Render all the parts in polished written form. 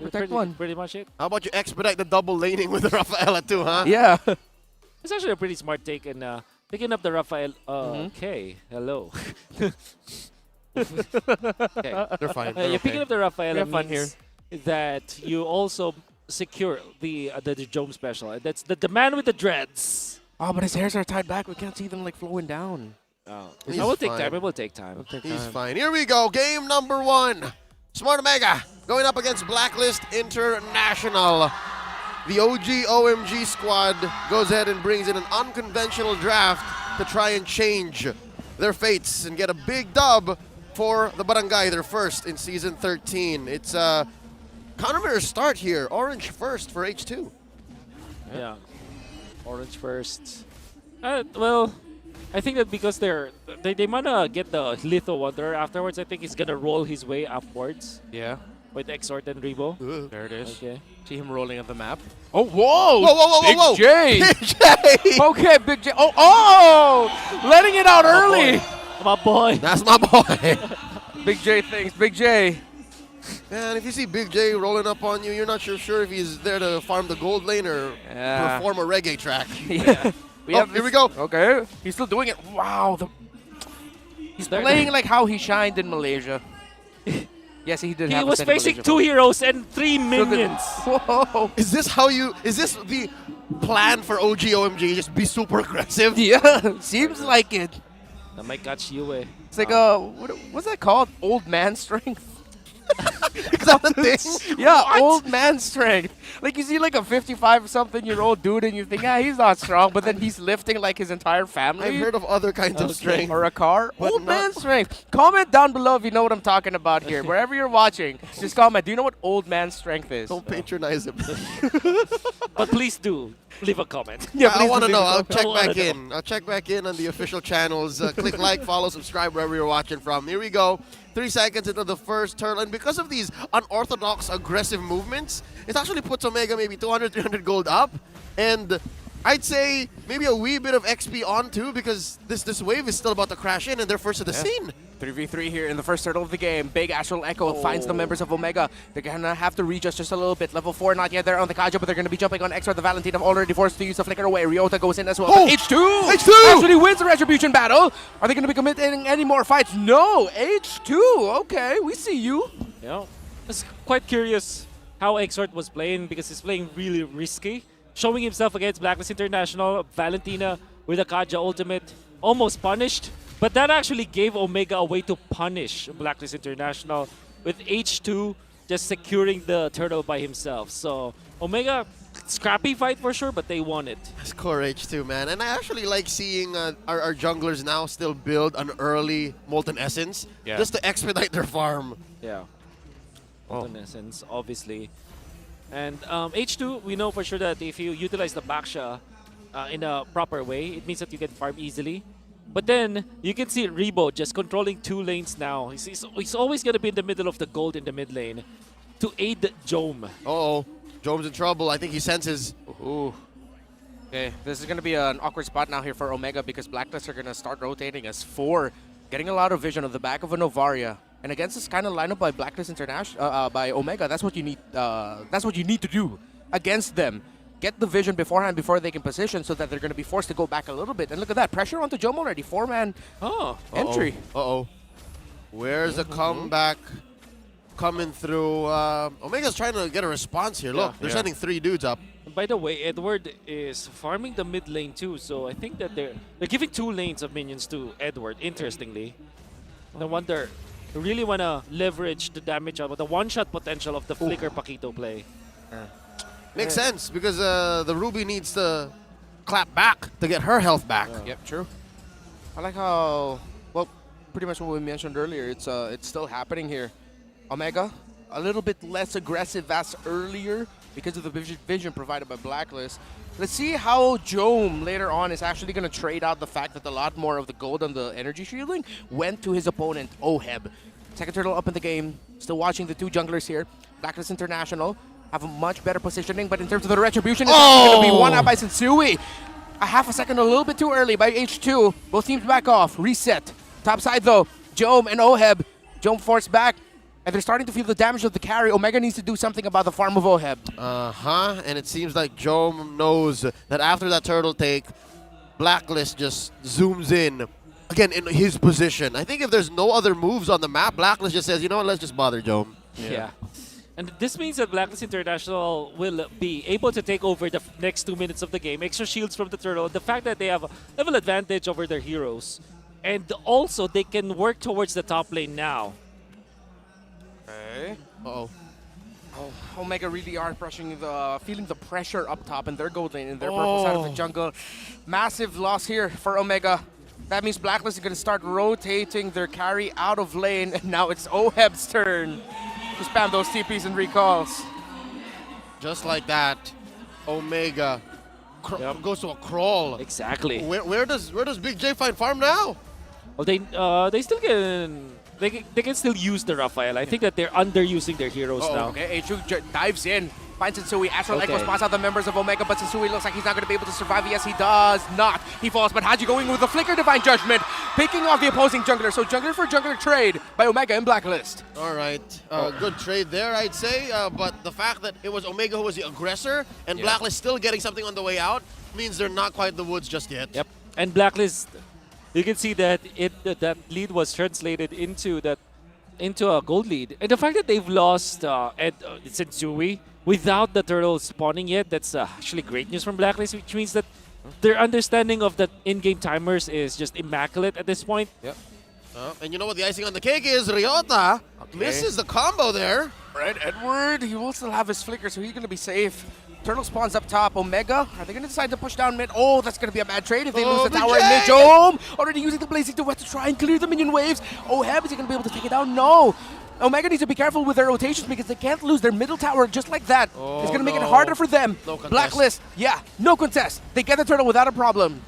4 protect 1. Pretty much it. How about you expedite the double laning with the Rafaela too, huh? Yeah. It's actually a pretty smart take and picking up the Rafael. Okay, hello. Okay. They're fine. You're picking up the Rafaela We have fun means that you also secure the Jome special. That's the man with the dreads. Oh, but his hairs are tied back. We can't see them like flowing down. Oh, He's it will take fine. time. It will take time. He's fine. Here we go. Game number 1. Smart Omega going up against Blacklist International. The OG OMG squad goes ahead and brings in an unconventional draft to try and change their fates and get a big dub for the Barangay, their first in Season 13. It's a counter start here. Orange first for H2. Yeah. Orange first. Well, I think that because they wanna get the Litho Wanderer afterwards, I think he's gonna roll his way upwards Yeah. with Exort and Rebo. There it is. Okay. See him rolling up the map. Oh, whoa! Whoa, whoa, whoa, Big whoa, whoa! J! Big J! Okay, Big J. Oh! Letting it out early! My boy. That's my boy. Big J things. Big J. Man, if you see Big J rolling up on you, you're not sure if he's there to farm the gold lane or Yeah. perform a reggae track. Yeah. Here we go. Okay. He's still doing it. Wow. He's playing like how he shined in Malaysia. Yes, he did. He have a was stint in facing Malaysia. 2 heroes and 3 minions. Whoa. Is this the plan for OG OMG? Just be super aggressive? Yeah. Seems like it. That might catch you, eh. It's like what's that called? Old man strength. Is that the thing? Yeah, What? old man strength. Like you see like a 55-something-year-old dude and you think, yeah, he's not strong, but then he's lifting like his entire family. I've heard of other kinds of strength. Or a car. But Old not- man strength. Comment down below if you know what I'm talking about here. Wherever you're watching, just comment. Do you know what old man strength is? Don't patronize him. But please do leave a comment. Yeah, I please want to do know. leave a I'll comment. check wanna back in. I'll check back in on the official channels. Click like, follow, subscribe wherever you're watching from. Here we go. 3 seconds into the first turn. And because of these unorthodox, aggressive movements, it actually puts Omega maybe 200, 300 gold up. And I'd say maybe a wee bit of XP on too, because this wave is still about to crash in and they're first to the scene. 3v3 here in the first turtle of the game. Big Astral Echo finds the members of Omega. They're going to have to readjust just a little bit. Level 4 not yet there on the Kaja, but they're going to be jumping on Extra. The Valentine have already forced to use the Flicker away. Ryota goes in as well. Oh! But H2! H2! Actually wins the Retribution battle. Are they going to be committing any more fights? No! H2! Okay, we see you. Yeah. I was quite curious how Exort was playing because he's playing really risky. Showing himself against Blacklist International, Valentina with a Kaja ultimate, almost punished. But that actually gave Omega a way to punish Blacklist International with H2 just securing the turtle by himself. So Omega, scrappy fight for sure, but they won it. That's core H2, man. And I actually like seeing our junglers now still build an early Molten Essence just to expedite their farm. Yeah. In essence, obviously. And H2, we know for sure that if you utilize the Baksha in a proper way, it means that you can farm easily. But then, you can see Rebo just controlling 2 lanes now. He's always going to be in the middle of the gold in the mid lane to aid Jome. Uh-oh. Jome's in trouble. I think he senses. Ooh. Okay, this is going to be an awkward spot now here for Omega because Blacklist are going to start rotating as 4, getting a lot of vision on the back of a Novaria. And against this kind of lineup by Blacklist International, by Omega, that's what you need. That's what you need to do against them. Get the vision beforehand before they can position, so that they're going to be forced to go back a little bit. And look at that pressure onto Jome already. 4-man entry. Uh-oh. Where's the comeback coming through? Omega's trying to get a response here. Look, they're sending 3 dudes up. By the way, Edward is farming the mid lane too, so I think that they're giving 2 lanes of minions to Edward, interestingly. No wonder they really want to leverage the damage of the one-shot potential of the Flicker Paquito play. Makes sense, because the Ruby needs to clap back to get her health back. Yep, true. I like how, well, pretty much what we mentioned earlier. It's still happening here. Omega, a little bit less aggressive as earlier because of the vision provided by Blacklist. Let's see how Jome later on is actually going to trade out the fact that a lot more of the gold on the energy shielding went to his opponent, Oheb. Second turtle up in the game. Still watching the 2 junglers here. Blacklist International have a much better positioning, but in terms of the retribution, it's going to be one out by Sensui. A half a second, a little bit too early by H2. Both teams back off. Reset. Top side though, Jome and Oheb. Jome forced back. And they're starting to feel the damage of the carry. Omega needs to do something about the farm of Oheb. And it seems like Jome knows that after that turtle take, Blacklist just zooms in, again, in his position. I think if there's no other moves on the map, Blacklist just says, you know what, let's just bother Jome. Yeah. And this means that Blacklist International will be able to take over the next 2 minutes of the game. Extra shields from the turtle. The fact that they have a level advantage over their heroes. And also, they can work towards the top lane now. Okay. Uh-oh. Oh, Omega really are feeling the pressure up top in their gold lane, in their purple side of the jungle. Massive loss here for Omega. That means Blacklist is going to start rotating their carry out of lane, and now it's Oheb's turn to spam those TPs and recalls. Just like that, Omega goes to a crawl. Exactly. Where does Big J find farm now? Well, they still can. They can still use the Raphael. I think that they're underusing their heroes now. Okay, H2 dives in, finds Sensui. Astral Echo Okay. spots out the members of Omega, but Sensui looks like he's not going to be able to survive. Yes, he does not. He falls, but Haji going with the Flicker Divine Judgment, picking off the opposing jungler. So jungler for jungler trade by Omega and Blacklist. All right, good trade there, I'd say. But the fact that it was Omega who was the aggressor and Blacklist still getting something on the way out means they're not quite the woods just yet. Yep. And Blacklist, you can see that that lead was translated into a gold lead. And the fact that they've lost Sensui without the turtle spawning yet, that's actually great news from Blacklist, which means that their understanding of the in-game timers is just immaculate at this point. Yep. And you know what the icing on the cake is? Ryota misses the combo there. Right, Edward, he will still have his Flicker, so he's going to be safe. Turtle spawns up top. Omega, are they going to decide to push down mid? Oh, that's going to be a bad trade if they lose the Big tower in J! mid. Jome already using the Blazing Duet to try and clear the minion waves. Oheb, is he going to be able to take it down? No. Omega needs to be careful with their rotations because they can't lose their middle tower just like that. It's going to make it harder for them. No contest. Blacklist, no contest. They get the turtle without a problem.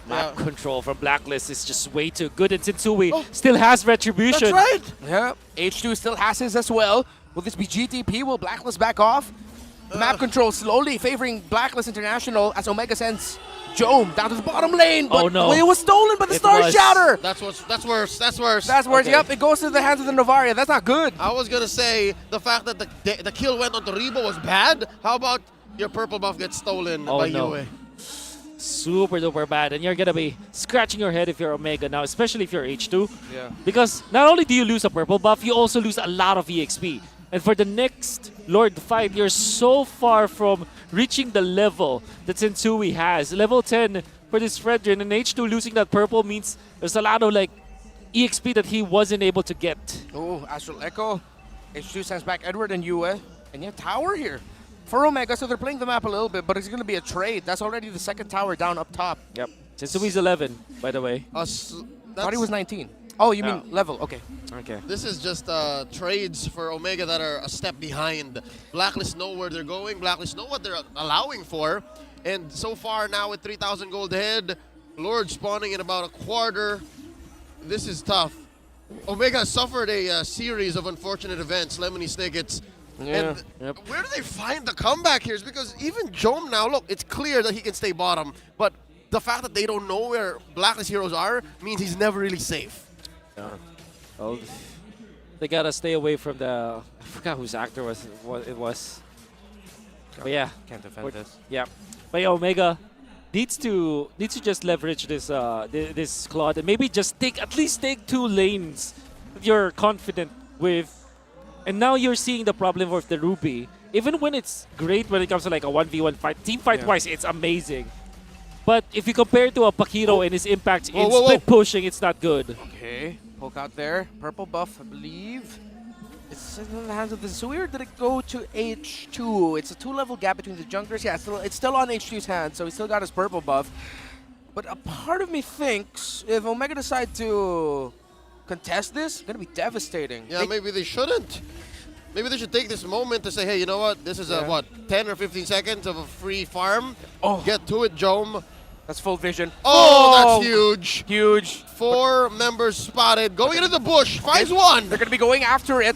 Map control from Blacklist is just way too good, and Sensui still has Retribution. That's right. Yeah, H2 still has his as well. Will this be GTP? Will Blacklist back off? Map control slowly favoring Blacklist International as Omega sends Jome down to the bottom lane. But Oh, no. it was stolen by the It Star was. Shatter. That's worse. That's worse. That's worse. Okay. Yep, it goes to the hands of the Novaria. That's not good. I was gonna say the fact that the kill went onto Rebo was bad. How about your purple buff gets stolen by no. Yue? Super duper bad, and you're gonna be scratching your head if you're Omega now, especially if you're H2. Yeah. Because not only do you lose a purple buff, you also lose a lot of EXP. And for the next Lord fight, you're so far from reaching the level that Sensui has. Level 10 for this Fredrin, and H2 losing that purple means there's a lot of like EXP that he wasn't able to get. Oh, Astral Echo. H2 sends back Edward and Yue. And yeah, tower here for Omega. So they're playing the map a little bit, but it's going to be a trade. That's already the second tower down up top. Yep. Sensui's 11, by the way. Thought he was 19. Oh, you mean level. Okay. Okay. This is just trades for Omega that are a step behind. Blacklist know where they're going. Blacklist know what they're allowing for. And so far now with 3,000 gold ahead, Lord spawning in about a quarter. This is tough. Omega suffered a series of unfortunate events, Lemony Snickets. Yeah. And where do they find the comeback here? Is because even Jome now, look, it's clear that he can stay bottom. But the fact that they don't know where Blacklist heroes are means he's never really safe. Well, they gotta stay away from the. I forgot whose actor it was. But yeah, Can't defend this. yeah. But yeah, Omega needs to just leverage this this Claude and maybe just at least take 2 lanes that you're confident with. And now you're seeing the problem with the Ruby. Even when it's great when it comes to like a 1v1 fight, team fight wise, it's amazing. But if you compare to a Pakiro and his impact in split pushing, it's not good. Okay. Poke out there. Purple buff, I believe. It's in the hands of the Sui, or did it go to H2? It's a 2-level gap between the junglers. Yeah, it's still on H2's hand, so he still got his purple buff. But a part of me thinks if Omega decide to contest this, it's going to be devastating. Yeah, maybe they shouldn't. Maybe they should take this moment to say, hey, you know what? This is a, 10 or 15 seconds of a free farm. Oh. Get to it, Jome. That's full vision. Oh, that's huge. Huge. 4 members spotted. Going into the bush. Finds one. They're going to be going after it.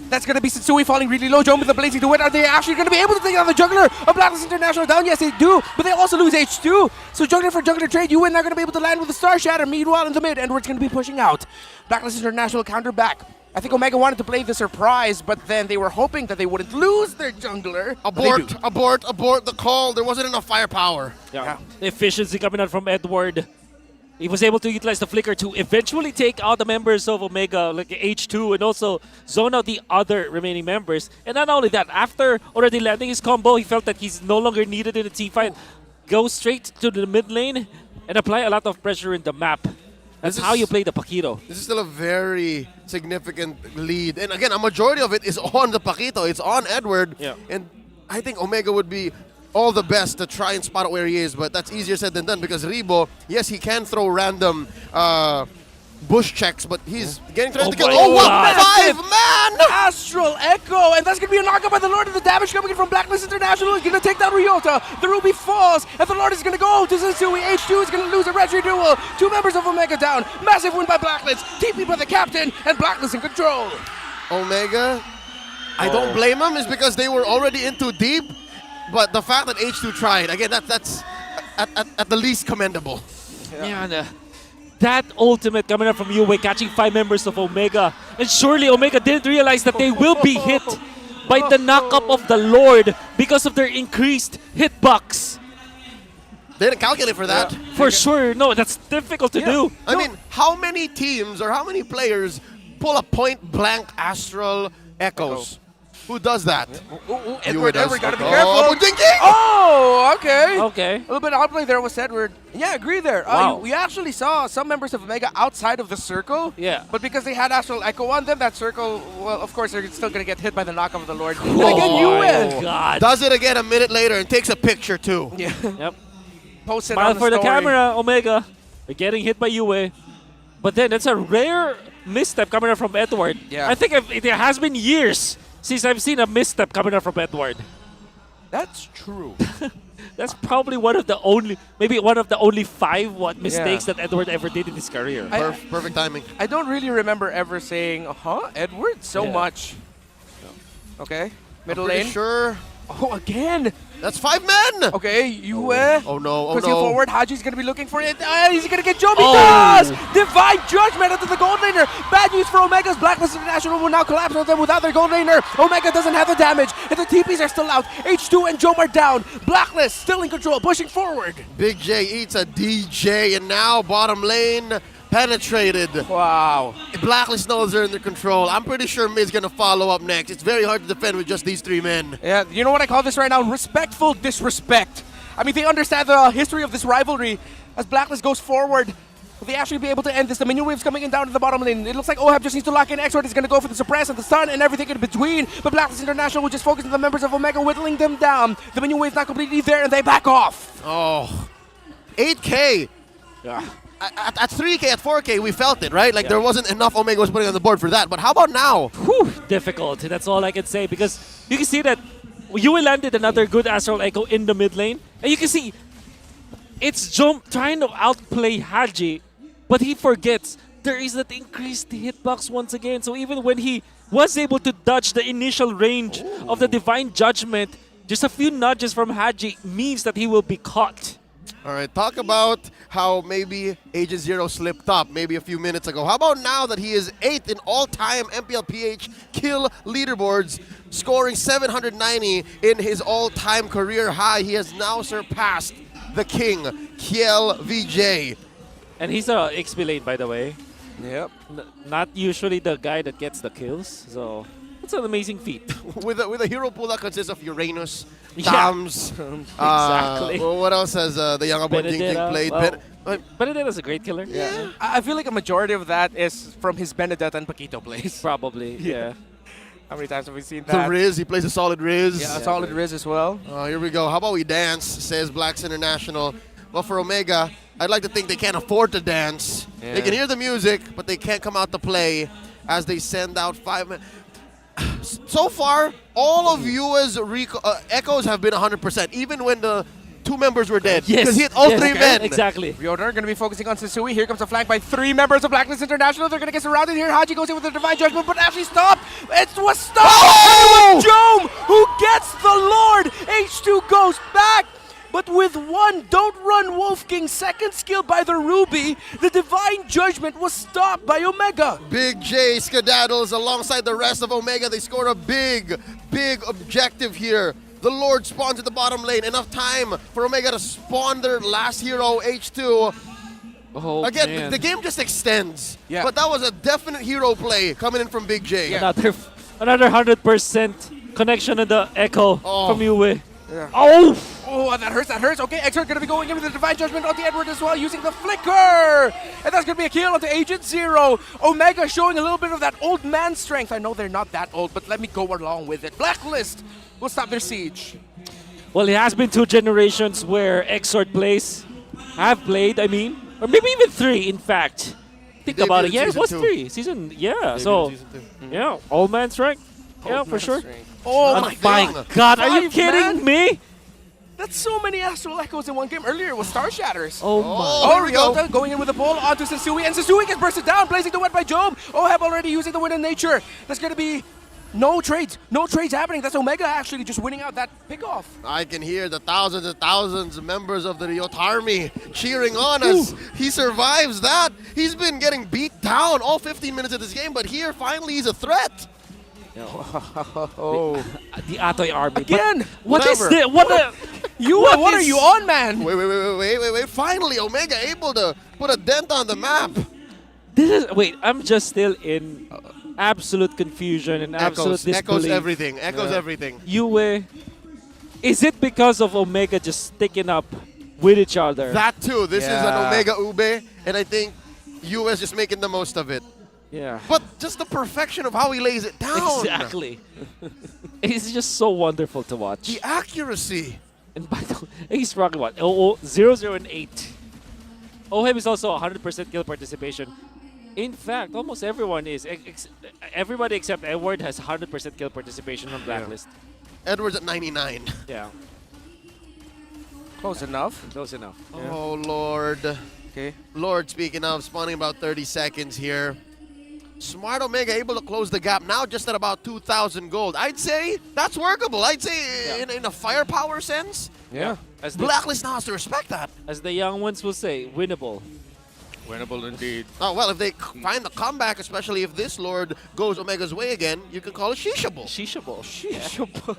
That's going to be Sensui falling really low. Jome with the Blazing Duet. Are they actually going to be able to take down the jungler of Blacklist International down? Yes, they do. But they also lose H2. So jungler for jungler trade. UN not going to be able to land with the Star Shatter. Meanwhile, in the mid, Edward's going to be pushing out. Blacklist International counter back. I think Omega wanted to play the surprise, but then they were hoping that they wouldn't lose their jungler. Abort the call. There wasn't enough firepower. Yeah. The efficiency coming out from Edward. He was able to utilize the flicker to eventually take out the members of Omega, like H2, and also zone out the other remaining members. And not only that, after already landing his combo, he felt that he's no longer needed in the team fight. Go straight to the mid lane and apply a lot of pressure in the map. That's how you play the Paquito. This is still a very significant lead. And again, a majority of it is on the Paquito. It's on Edward. Yeah. And I think Omega would be all the best to try and spot out where he is, but that's easier said than done because Rebo, yes, he can throw random bush checks, but he's getting threatened to kill. my Oh, what? God. 5-man! Astral Echo, and that's going to be a knockup by the Lord, and the damage coming in from Blacklist International is going to take down Ryota. The Ruby falls, and the Lord is going to go to Sensui. H2 is going to lose a Retri duel. 2 members of Omega down. Massive win by Blacklist. TP by the captain, and Blacklist in control. Omega, I don't blame him, is because they were already in too deep, but the fact that H2 tried, again, that's at the least commendable. Yeah, and, that ultimate coming up from Yue, catching 5 members of Omega. And surely Omega didn't realize that they will be hit by the knockup of the Lord because of their increased hitbox. They didn't calculate for that. For sure, no, that's difficult to do. I mean, how many teams or how many players pull a point-blank Astral Echoes? Who does that? Edward, does. Edward, gotta be Oh, careful. but Dinky! Oh, okay. Okay. A little bit of outplay there was Edward. Yeah, agree there. Wow. We actually saw some members of Omega outside of the circle. Yeah. But because they had Astral Echo on them, that circle, well, of course, they're still going to get hit by the knockup of the Lord. And Oh again, my Yue. God. Does it again a minute later and takes a picture too. Yeah. Yep. Post it Smile on the for the story. camera, Omega. They're getting hit by Yue. But then it's a rare misstep coming up from Edward. Yeah. I think it has been years since I've seen a misstep coming up from Edward. That's true. That's probably one of the only 5 mistakes that Edward ever did in his career. Perfect timing. I don't really remember ever saying, Edward, so Yeah. much. Okay, middle Pretty lane. sure Oh, again. that's 5 men. Okay, Yue. Oh no! Oh Pushing no! forward, Haji's gonna be looking for it. He's gonna get Joby. Oh. Does! Divine Judgment into the gold laner. Bad news for Omega's Blacklist International will now collapse on them without their gold laner. Omega doesn't have the damage, and the TPs are still out. H2 and Jom are down. Blacklist still in control, pushing forward. Big J eats a DJ, and now bottom lane penetrated. Wow. Blacklist knows they're under control. I'm pretty sure Mid's gonna follow up next. It's very hard to defend with just these 3 men. Yeah, you know what I call this right now? Respectful disrespect. I mean, they understand the history of this rivalry. As Blacklist goes forward, will they actually be able to end this? The minion wave's coming in down to the bottom lane. It looks like Ohab just needs to lock in. Exort is going to go for the suppress and the stun and everything in between. But Blacklist International will just focus on the members of Omega, whittling them down. The minion wave's not completely there, and they back off. Oh, 8K. Yeah. At 3K, at 4K, we felt it, right? Like there wasn't enough Omega was putting on the board for that. But how about now? Whew, difficult. That's all I can say because you can see that Yue landed another good Astral Echo in the mid lane. And you can see it's Jom trying to outplay Haji, but he forgets there is that increased hitbox once again. So even when he was able to dodge the initial range of the Divine Judgment, just a few nudges from Haji means that he will be caught. All right, talk about how maybe Agent Zero slipped up maybe a few minutes ago. How about now that he is 8th in all-time MPL PH kill leaderboards, scoring 790 in his all-time career high. He has now surpassed the king, Kiel VJ. And he's a XP lane, by the way. Yep. Not usually the guy that gets the kills, so it's an amazing feat. with a hero pool that consists of Uranus, Yeah. Tams, Exactly. what else has the young Abon Jing Benedetta, played? well, Benedetta's a great killer. Yeah. I feel like a majority of that is from his Benedetta and Paquito plays. Probably, yeah. How many times have we seen the that? Riz, he plays a solid Riz. Yeah, a solid Riz as well. Here we go. How about we dance, says Blacks International. Well, for Omega, I'd like to think they can't afford to dance. Yeah. They can hear the music, but they can't come out to play as they send out 5 men. So far, all of Yua's echoes have been 100%, even when the 2 members were dead. Yes, Because he hit all yes, 3 men. Exactly. Ryota are going to be focusing on Sensui. Here comes a flank by 3 members of Blacklist International. They're going to get surrounded here. Haji goes in with the Divine Judgment, but actually stopped. It was stopped. Oh! And it was Jom who gets the Lord. H2 goes back. But with one Don't Run Wolf King second skill by the Ruby, the Divine Judgment was stopped by Omega. Big J skedaddles alongside the rest of Omega. They scored a big objective here. The Lord spawns at the bottom lane. Enough time for Omega to spawn their last hero, H2. Oh, Again, man. the game just extends. Yeah. But that was a definite hero play coming in from Big J. Yeah. Another 100% connection in the echo Oh. from Yue. Yeah. Oh! Oh, that hurts, that hurts. Okay, Exort gonna be going in with the Divine Judgment on the Edward as well, using the Flicker! And that's gonna be a kill onto Agent Zero. Omega showing a little bit of that old man strength. I know they're not that old, but let me go along with it. Blacklist will stop their siege. Well, it has been 2 generations where Exort plays, have played, I mean, or maybe even 3, in fact. Think Debuted about it. Yeah, it season was 2. 3. Season, yeah. Maybe So, season 2. yeah, all man strength. Yeah, Old for man sure. strength. Oh my My god! God, are you 5 kidding man? me? That's so many Astral Echoes in one game. Earlier it was Star Shatters. Oh my. Oh, here we go. Ryota going in with the ball onto Sensui, and Sensui gets bursted down, blazing the wet by Job. Oheb already using the Wind of Nature. There's going to be no trades happening. That's Omega actually just winning out that pickoff. I can hear the thousands and thousands of members of the Ryota army cheering on as he survives that. He's been getting beat down all 15 minutes of this game, but here finally he's a threat. Oh. The Atoy army. Again! What is Whatever. this? What the? What are is- you on, man? Wait. Finally, Omega able to put a dent on the map. This is wait. I'm just still in absolute confusion and absolute disbelief. Echoes everything. Echoes everything. Yue, is it because of Omega just sticking up with each other? That too. This is an Yeah. Omega Ube, and I think US just making the most of it. yeah. But just the perfection of how he lays it down. Exactly. It's just so wonderful to watch. The accuracy. And by the way, he's rocking what? 0, and 8. Oheb is also 100% kill participation. In fact, almost everyone is. Everybody except Edward has 100% kill participation on Blacklist. Edwards at 99. Yeah, Close enough. close enough. Oh, Lord. Okay. Lord, speaking of, spawning about 30 seconds here. Smart Omega able to close the gap now just at about 2,000 gold. I'd say that's workable. I'd say in a firepower sense, Yeah. As the, Blacklist now has to respect that. as the young ones will say, winnable. Winnable indeed. Oh, well, if they find the comeback, especially if this Lord goes Omega's way again, you can call it Shishable. Shishable.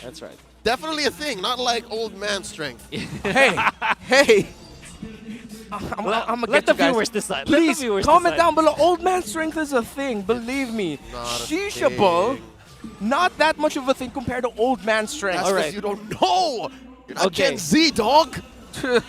That's right. Definitely a thing, not like old man strength. Hey. I'm gonna Let get the you guys. viewers decide. Please Let the viewers comment decide. down below. Old man strength is a thing. Believe me. Not a Shishable, thing. not that much of a thing compared to old man strength. That's because Alright. you don't know. You're not Okay. Gen Z, dog.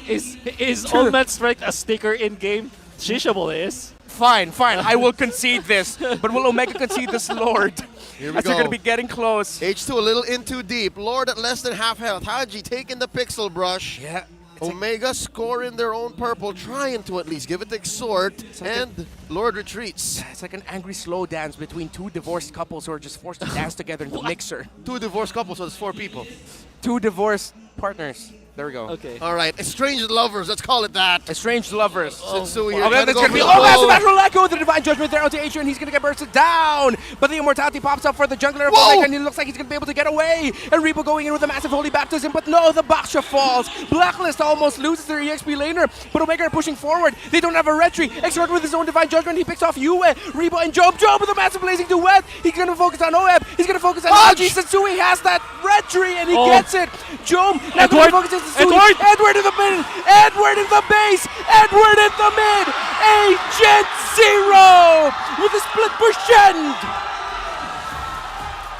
Is Old Man Strike a sticker in game? Shishable is. Fine. I will concede this. But will Omega concede this, Lord? Here we As they're go. gonna be getting close. H2 a little in too deep. Lord at less than half health. Haji taking the pixel brush. Yeah. Omega scoring their own purple, trying to at least give it the exhort, like and Lord retreats. It's like an angry slow dance between 2 divorced couples who are just forced to dance together in the mixer. 2 divorced couples, so there's 4 people. 2 divorced partners. There we go. Okay. All right, estranged lovers, let's call it that. Estranged lovers. Sensui, Okay, you're trying to that's go gonna for be the massive gold. natural echo. The Divine Judgment there onto Adrian. He's gonna get bursted down. But the immortality pops up for the jungler of Whoa! Omega, and he looks like he's gonna be able to get away. And Reaper going in with a massive holy baptism, but no, the Baksha falls. Blacklist almost loses their EXP laner, but Omega are pushing forward. They don't have a retry. Exort with his own Divine Judgment. He picks off Yue, Reba, and Job. Job with a massive blazing duet. He's gonna focus on Oheb. He's gonna focus on Haji. Sensui has that retry, and he gets it. Job now gonna Edward! focus on Sensui. Edward in the mid. Edward in the base. Edward in the mid. Agent Zero with a split push end.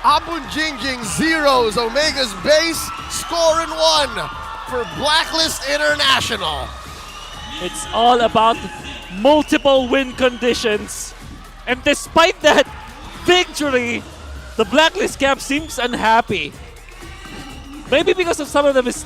Abun Jingjing zeros Omega's base, scoring 1 for Blacklist International. It's all about multiple win conditions. And despite that victory, the Blacklist camp seems unhappy. Maybe because of some of the mistakes